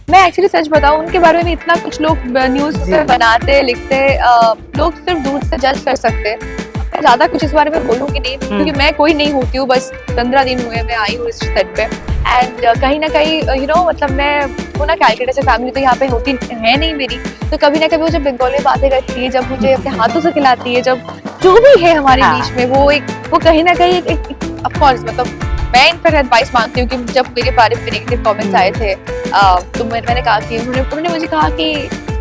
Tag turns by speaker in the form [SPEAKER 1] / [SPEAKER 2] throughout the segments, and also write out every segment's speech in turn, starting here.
[SPEAKER 1] मैं एक्चुअली सच बताऊं, उनके बारे में इतना कुछ लोग न्यूज पे बनाते लिखते, लोग सिर्फ दूर से जज कर सकते हैं। मैं ज्यादा कुछ इस बारे में बोलूंगी नहीं, क्योंकि मैं कोई नहीं होती हूँ, बस 15 दिन हुए मैं आई हूँ इस सेट पे। एंड कहीं ना कहीं मतलब मैं वो ना कैलकाटा से फैमिली तो यहाँ पे होती है नहीं मेरी, तो कभी ना कभी वो जब बंगाली बातें करती है, जब मुझे अपने हाथों से खिलाती है, जब जो भी है हमारे बीच में, वो कहीं ना कहीं ऑफ कोर्स मतलब मैं इन पर एडवाइस मांगती हूँ कि जब मेरे बारे में नेगेटिव कमेंट्स आए थे, तो मैंने कहा कि उन्होंने मुझे कहा कि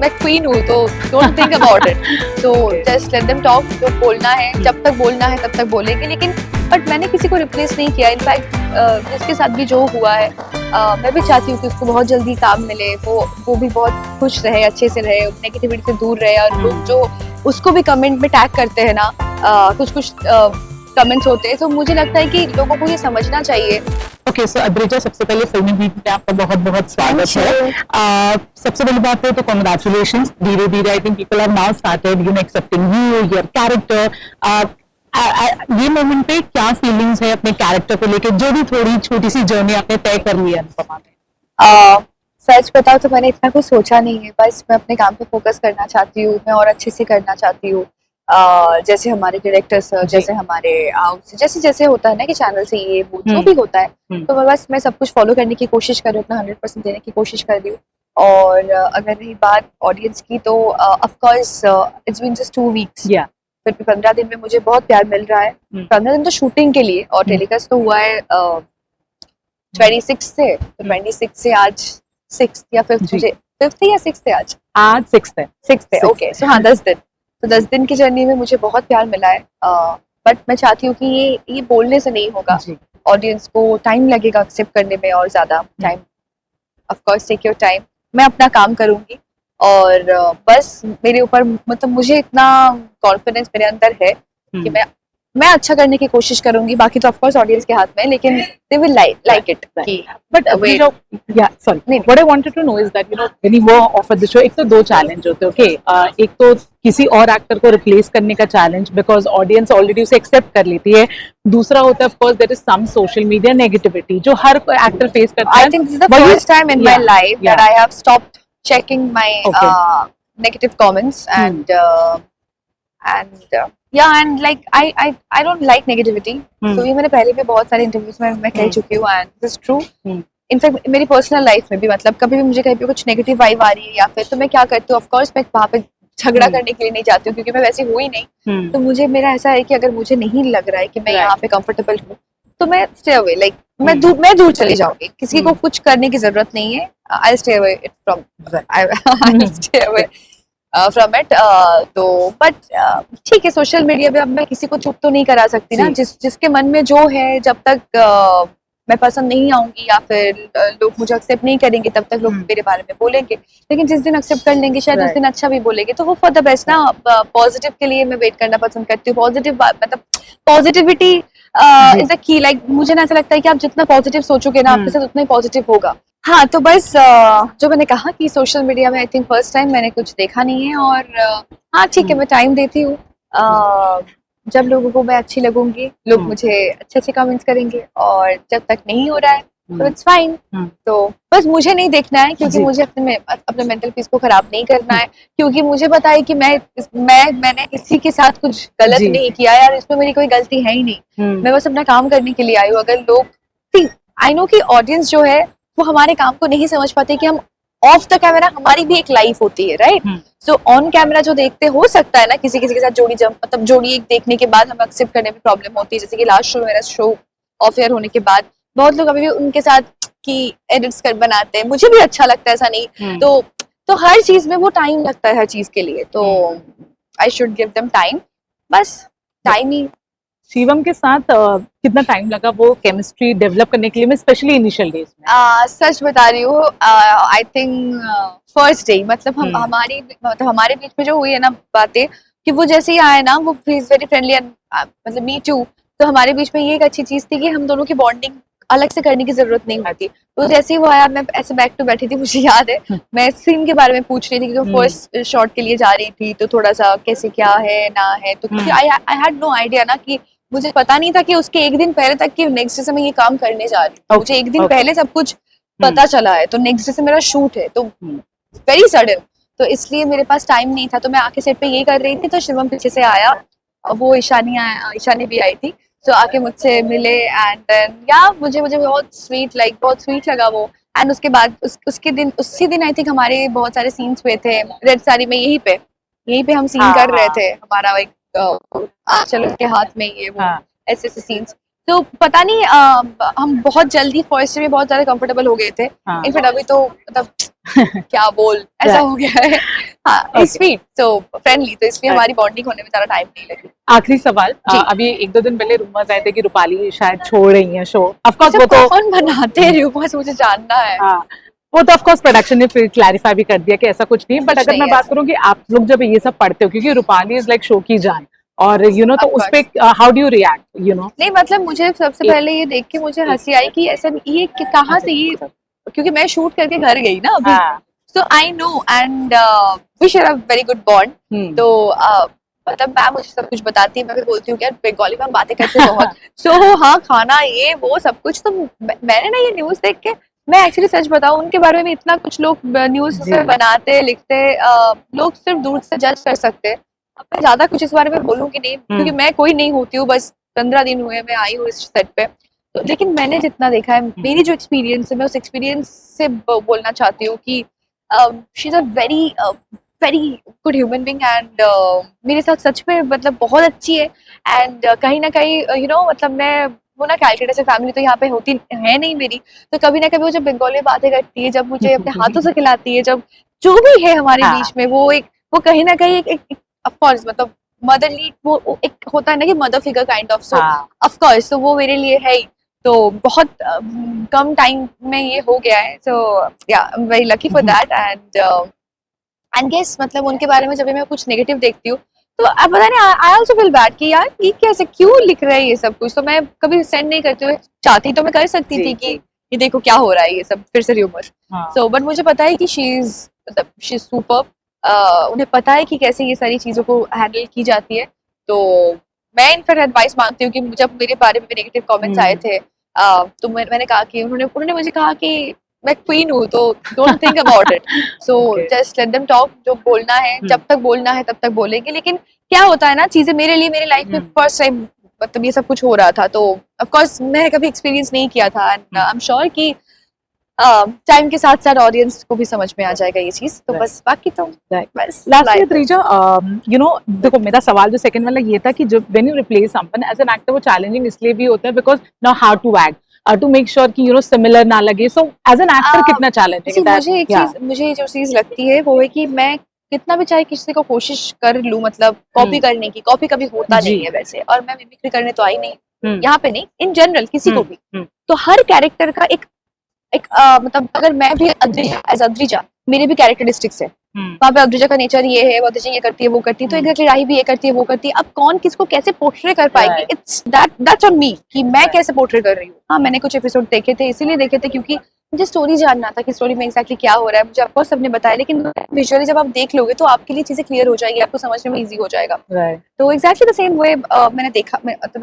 [SPEAKER 1] मैं क्वीन हूँ, तो डोंट थिंक अबाउट इट, तो जस्ट लेट देम टॉक। जो बोलना है, जब तक बोलना है तब तक बोलेंगे, लेकिन बट मैंने किसी को रिप्लेस नहीं किया। इनफैक्ट जिसके साथ भी जो हुआ है, मैं भी चाहती हूँ कि उसको बहुत जल्दी काम मिले, वो भी बहुत खुश रहे, अच्छे से रहे, नेगेटिविटी से दूर रहे। और लोग जो उसको भी कमेंट में टैग करते हैं ना, कुछ कमेंट्स होते हैं, तो मुझे लगता है कि लोगों को ये समझना चाहिए।
[SPEAKER 2] ओके, सो अद्रिजा, सबसे पहले फिल्मी बीट में आपका बहुत बहुत स्वागत है। सबसे पहली बात है तो कॉन्ग्रेचुलेशंस, धीरे धीरे I think people have now started accepting you, your character. ये मोमेंट पे क्या फीलिंग्स है अपने कैरेक्टर को लेकर, जो भी थोड़ी छोटी सी जर्नी आपने तय कर ली है अनुपमा ने?
[SPEAKER 1] सच बताओ तो मैंने इतना कुछ सोचा नहीं है, बस मैं अपने काम पे फोकस करना चाहती हूँ, मैं और अच्छे से करना चाहती हूँ। जैसे हमारे डायरेक्टर्स, जैसे हमारे जैसे जैसे होता है ना कि चैनल से ये वो जो भी होता है, तो मैं सब कुछ फॉलो करने की कोशिश कर रही हूँ, अपना 100% देने की कोशिश कर रही हूँ। और अगर रही बात ऑडियंस की, तो of course it's been just 2 weeks, फिर 15 दिन में मुझे बहुत प्यार मिल रहा है। 15 दिन तो शूटिंग के लिए, और टेलीकास्ट तो हुआ है 26 से, तो 26 से आज 6 या 5th है या 6th है आज 6th है। ओके, सो हाँ 10 दिन, तो 10 दिन की जर्नी में मुझे बहुत प्यार मिला है। बट मैं चाहती हूँ कि ये बोलने से नहीं होगा, ऑडियंस को टाइम लगेगा एक्सेप्ट करने में, और ज्यादा time. Of course take your time, मैं अपना काम करूंगी, और बस मेरे ऊपर मतलब मुझे इतना कॉन्फिडेंस मेरे अंदर है कि मैं अच्छा करने की कोशिश करूंगी। बाकी तो ऑफ कोर्स ऑडियंस के हाथ में, लेकिन they will like it.
[SPEAKER 2] But what I wanted to know is that when you were offered the show, एक तो 2 चैलेंज होते हैं। ओके, एक तो किसी और एक्टर को रिप्लेस करने का चैलेंज, बिकॉज ऑडियंस ऑलरेडी उसे एक्सेप्ट कर लेती है। दूसरा होता है of course there is some social media negativity जो हर एक्टर फेस करता है।
[SPEAKER 1] I think this is the first time in my life that I have stopped checking my negative comments, and and like I don't like negativity. So ये मैंने पहले भी बहुत सारे इंटरव्यूज में मैं कह चुकी हूँ, and this is true. In fact मेरी पर्सनल लाइफ में भी, मतलब कभी भी मुझे कहीं पे कुछ नेगेटिव वाइब आ रही है या फिर, तो मैं क्या करती हूँ, ऑफ कोर्स मैं वहाँ पे झगड़ा करने के लिए नहीं जाती हूँ, क्योंकि मैं वैसे हुई नहीं। तो मुझे मेरा ऐसा है कि अगर मुझे नहीं लग रहा है कि मैं यहाँ पे कंफर्टेबल हूँ, तो मैं स्टे अवे, लाइक मैं दूर चली जाऊंगी। किसी को कुछ करने की जरूरत नहीं है। I'll stay away from I'll stay away from it. तो बट ठीक है, सोशल मीडिया पे अब मैं किसी को चुप तो नहीं करा सकती ना। जिसके मन में जो है, जब तक मैं पसंद नहीं आऊंगी या फिर लोग मुझे एक्सेप्ट नहीं करेंगे, तब तक लोग मेरे बारे में बोलेंगे। लेकिन जिस दिन एक्सेप्ट कर लेंगे, शायद उस दिन अच्छा भी बोलेंगे, तो वो फॉर द बेस्ट ना। पॉजिटिव के लिए मैं वेट करना पसंद करती हूँ। पॉजिटिव मतलब पॉजिटिविटी इज अ की। लाइक मुझे ना ऐसा लगता है कि आप जितना पॉजिटिव सोचोगे ना, आपके साथ उतना ही पॉजिटिव होगा। हाँ, तो बस जो मैंने कहा कि सोशल मीडिया में आई थिंक फर्स्ट टाइम मैंने कुछ देखा नहीं है, और हाँ ठीक है, मैं टाइम देती हूँ। जब लोगों को मैं अच्छी लगूंगी, लोग मुझे अच्छे अच्छे कमेंट्स करेंगे, और जब तक नहीं हो रहा है तो इट्स फाइन। तो बस मुझे नहीं देखना है, क्योंकि मुझे अपने मेंटल पीस को खराब नहीं करना है, क्योंकि मुझे पता है कि मैंने किसी के साथ कुछ गलत नहीं किया यार, इसमें मेरी कोई गलती है ही नहीं। मैं बस अपना काम करने के लिए आई हूँ। अगर लोग, आई नो कि ऑडियंस जो है वो हमारे काम को नहीं समझ पाते कि हम ऑफ द कैमरा, हमारी भी एक लाइफ होती है, राइट? सो ऑन कैमरा जो देखते, हो सकता है ना किसी के साथ जोड़ी एक देखने के बाद हमें एक्सेप्ट करने में प्रॉब्लम होती है। जैसे कि लास्ट शो मेरा शो ऑफ एयर होने के बाद बहुत लोग अभी भी उनके साथ की एडिट्स कर बनाते हैं, मुझे भी अच्छा लगता है, ऐसा नहीं। तो हर चीज में वो टाइम लगता है हर चीज के लिए, तो I should give them time, बस टाइम ही।
[SPEAKER 2] शिवम के साथ कितना टाइम लगा वो केमिस्ट्री डेवलप करने के लिए, मैं स्पेशली इनिशियल डेज में?
[SPEAKER 1] सच बता रही हूँ, आई थिंक फर्स्ट डे, मतलब हमारे बीच में जो हुई है ना बातें, कि वो जैसे ही आए ना, वो इज वेरी फ्रेंडली, एंड मतलब मी टू। तो हमारे बीच में ये एक अच्छी चीज थी कि हम दोनों की बॉन्डिंग अलग से करने की जरूरत नहीं होती। तो जैसे ही वो आया, मैं ऐसे बैक टू बैठी थी, मुझे याद है मैं सीन के बारे में पूछ रही थी, कि फर्स्ट शॉट के लिए जा रही थी, तो थोड़ा सा कैसे क्या है ना है, तो आई हैड नो आइडिया ना, कि मुझे पता नहीं था कि उसके एक दिन पहले तक कि नेक्स्ट डे से मैं ये काम करने जा रही हूँ। मुझे एक दिन पहले सब कुछ पता चला है, तो नेक्स्ट डे से मेरा शूट है, तो वेरी सडन, तो इसलिए मेरे पास टाइम नहीं था, तो मैं आके सेट पे ये कर रही थी, तो शिवम पीछे से आया, वो ईशानी भी आई थी, तो आके मुझसे मिले, एंड देन या मुझे बहुत स्वीट लगा वो। एंड उसके बाद उसी दिन आई थिंक हमारे बहुत सारे सीन्स हुए थे रेड साड़ी में, यहीं पे हम सीन कर रहे थे, हमारा एक चलो उसके हाथ में ये वो ऐसे सीन्स, तो पता नहीं हम बहुत जल्दी फर्स्ट में बहुत ज्यादा कंफर्टेबल हो गए थे, इनफैक्ट अभी तो मतलब क्या बोल ऐसा हो गया है, हाँ स्वीट तो फ्रेंडली, तो इसलिए हमारी बॉन्डिंग होने में ज्यादा टाइम नहीं लगी।
[SPEAKER 2] आखिरी सवाल, अभी 1-2 दिन पहले रूमर्स आए थे कि रूपाली शायद छोड़ रही हैं शो, ऑफ कोर्स वो तो
[SPEAKER 1] कौन बनाते हैं रूमर्स, मुझे जानना है।
[SPEAKER 2] वो तो ऑफ कोर्स प्रोडक्शन ने फिर क्लैरिफाई भी कर दिया कि ऐसा कुछ नहीं, बट अगर मैं बात करूं कि आप लोग जब ये सब पढ़ते हो, क्योंकि रूपाली इज लाइक शो की जान, और तो उस पे हाउ डू यू रिएक्ट, नहीं
[SPEAKER 1] मतलब मुझे सबसे पहले ये देख के मुझे हंसी आई कि ऐसा ये कहाँ से ये, क्योंकि मैं शूट करके घर गई ना अभी, so I know and we share a very good bond, तो मतलब मैम मुझे सब कुछ बताती है, मैं भी बोलती हूँ कि यार बंगाली में हम बातें करते हैं बहुत, सो हाँ खाना ये वो सब कुछ, तो मैंने ना ये न्यूज देख के, मैं एक्चुअली सच बताऊँ उनके बारे में इतना कुछ लोग न्यूज बनाते लिखते, लोग सिर्फ दूर से जज कर सकते हैं, मैं ज्यादा कुछ इस बारे में बोलूंगी नहीं, क्योंकि मैं कोई नहीं होती हूँ, बस 15 दिन हुए मैं आई हूँ इस सेट पे, तो लेकिन मैंने जितना देखा है, मेरी जो एक्सपीरियंस है, मैं उस एक्सपीरियंस से बोलना चाहती हूँ कि she is a very good human being, and मेरे साथ सच में मतलब बहुत अच्छी है, एंड कहीं ना कहीं मतलब मैं वो ना कैलकाटा से फैमिली तो यहाँ पे होती है नहीं मेरी, तो कभी ना कभी वो जब बंगाली में बातें करती है, जब मुझे अपने हाथों से खिलाती है, जब जो भी है हमारे बीच में, वो कहीं ना कहीं एक ऑफ कोर्स मतलब मदरली, वो एक होता है ना कि mother figure kind of, so of course तो वो मेरे लिए है ही, तो बहुत कम टाइम में ये हो गया है, so yeah I am very lucky for that, and guess मतलब उनके बारे में जब मैं कुछ नेगेटिव देखती हूँ, तो अब पता नहीं, आई आल्सो फील बैड कि यार ये कैसे क्यों लिख रहे हैं ये सब कुछ, तो मैं कभी सेंड नहीं करती हूँ, चाहती तो मैं कर सकती थी कि ये देखो क्या हो रहा है, ये सब फिर से र्यूमर, सो बट मुझे पता है कि शी इज सुपर्ब, उन्हें पता है कि कैसे ये सारी चीजों को हैंडल की जाती है, तो मैं इनफैक्ट एडवाइस मांगती हूँ कि जब मेरे बारे में नेगेटिव कमेंट्स आए थे, तो मैंने कहा कि उन्होंने मुझे कहा कि मैं क्वीन हूँ, तो don't think about it, so just let them talk, जो बोलना है जब तक बोलना है तब तक बोलेंगे, लेकिन क्या होता है ना, चीजें मेरे लिए मेरी लाइफ में फर्स्ट टाइम मतलब ये सब कुछ हो रहा था, तो ऑफ कोर्स मैं कभी एक्सपीरियंस नहीं किया था, एंड आई एम श्योर कि टाइम के साथ साथ ऑडियंस को भी समझ में आ जाएगा ये चीज, तो बस बाकी तो बस
[SPEAKER 2] लास्टली त्रिजा, देखो मेरा सवाल जो सेकंड वाला ये था कि जब when you replace someone as an actor, वो चैलेंजिंग इसलिए भी होता है because now how to act to make sure कि सिमिलर ना लगे, सो एज एन एक्टर कितना चैलेंजिंग है?
[SPEAKER 1] मुझे जो चीज लगती है वो है कि मैं कितना भी चाहे किसी को कोशिश कर लूं, मतलब कॉपी करने की, कॉपी कभी होता नहीं है वैसे, और मैं मिमिक्री करने तो आई नहीं यहाँ पे, नहीं इन जनरल किसी को भी, तो हर कैरेक्टर का एक मतलब अगर मैं भी अद्रिजा मेरे भी कैरेक्टरिस्टिक्स है, वहाँ पे अद्रिजा का नेचर ये है, वो अद्रिजा ये करती है वो करती है, तो एग्जैक्टली राही भी ये करती है वो करती है, अब कौन किसको कैसे पोर्ट्रे कर पाएगी, इट्स दैट्स ऑन मी कि मैं कैसे पोर्ट्रे कर रही हूँ। हाँ मैंने कुछ एपिसोड देखे थे, इसीलिए देखे थे क्योंकि मुझे स्टोरी जानना था कि स्टोरी में एक्जैक्टली क्या हो रहा है, मुझे आपको सबने बताया, लेकिन विजुअली जब आप देख लोगे तो आपके लिए चीजें क्लियर हो जाएगी, आपको समझने में इजी हो जाएगा, तो एग्जैक्टली द सेम वे मैंने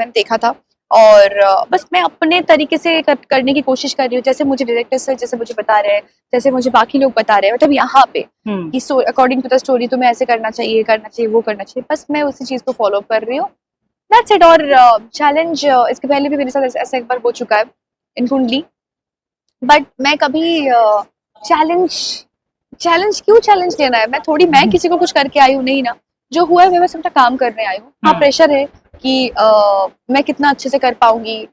[SPEAKER 1] देखा था, और बस मैं अपने तरीके से करने की कोशिश कर रही हूँ, जैसे मुझे डायरेक्टर सर जैसे मुझे बता रहे हैं, जैसे मुझे बाकी लोग बता रहे हैं, मतलब यहाँ पे कि अकॉर्डिंग टू द स्टोरी तुम्हें ऐसे करना चाहिए वो करना चाहिए, बस मैं उसी चीज को फॉलो कर रही हूँ, दैट्स इट। और चैलेंज इसके पहले भी मेरे साथ ऐसा एक बार हो चुका है इन कुंडली, बट मैं कभी चैलेंज क्यों चैलेंज लेना है, मैं किसी को कुछ करके आई हूँ नहीं ना, जो हुआ है मैं बस अपना काम करने आई हूँ। हाँ प्रेशर है कि मैं कितना अच्छे से कर पाऊंगी,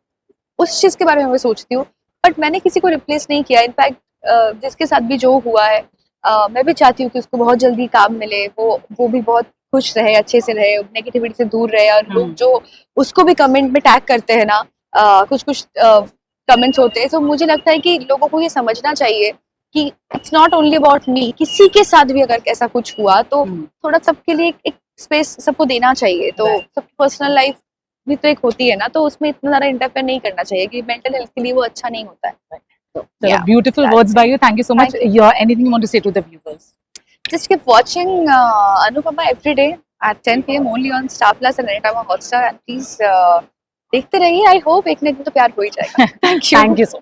[SPEAKER 1] उस चीज के बारे में मैं सोचती हूँ, बट मैंने किसी को रिप्लेस नहीं किया, इनफैक्ट जिसके साथ भी जो हुआ है मैं भी चाहती हूँ कि उसको बहुत जल्दी काम मिले, वो भी बहुत खुश रहे, अच्छे से रहे, नेगेटिविटी से दूर रहे, और लोग जो उसको भी कमेंट में टैग करते हैं ना, कुछ कमेंट्स होते हैं, तो मुझे लगता है कि लोगों को ये समझना चाहिए कि it's not only about me, किसी के साथ भी अगर ऐसा कुछ हुआ तो थोड़ा सबके लिए एक स्पेस सबको देना चाहिए, तो सबकी पर्सनल लाइफ भी तो एक होती है ना, तो उसमें इतना ज्यादा इंटरफेयर नहीं करना चाहिए कि मेंटल हेल्थ के लिए वो अच्छा नहीं होता है।
[SPEAKER 2] Beautiful words by you. Thank you so much. Anything you want to say to the viewers?
[SPEAKER 1] Just keep watching Anupama every day at 10 PM only on Star Plus and Anytime on Hotstar, and please देखते रहिए। I hope एक ना एक दिन तो प्यार हो ही जाएगा। Thank you.
[SPEAKER 2] Thank you so much.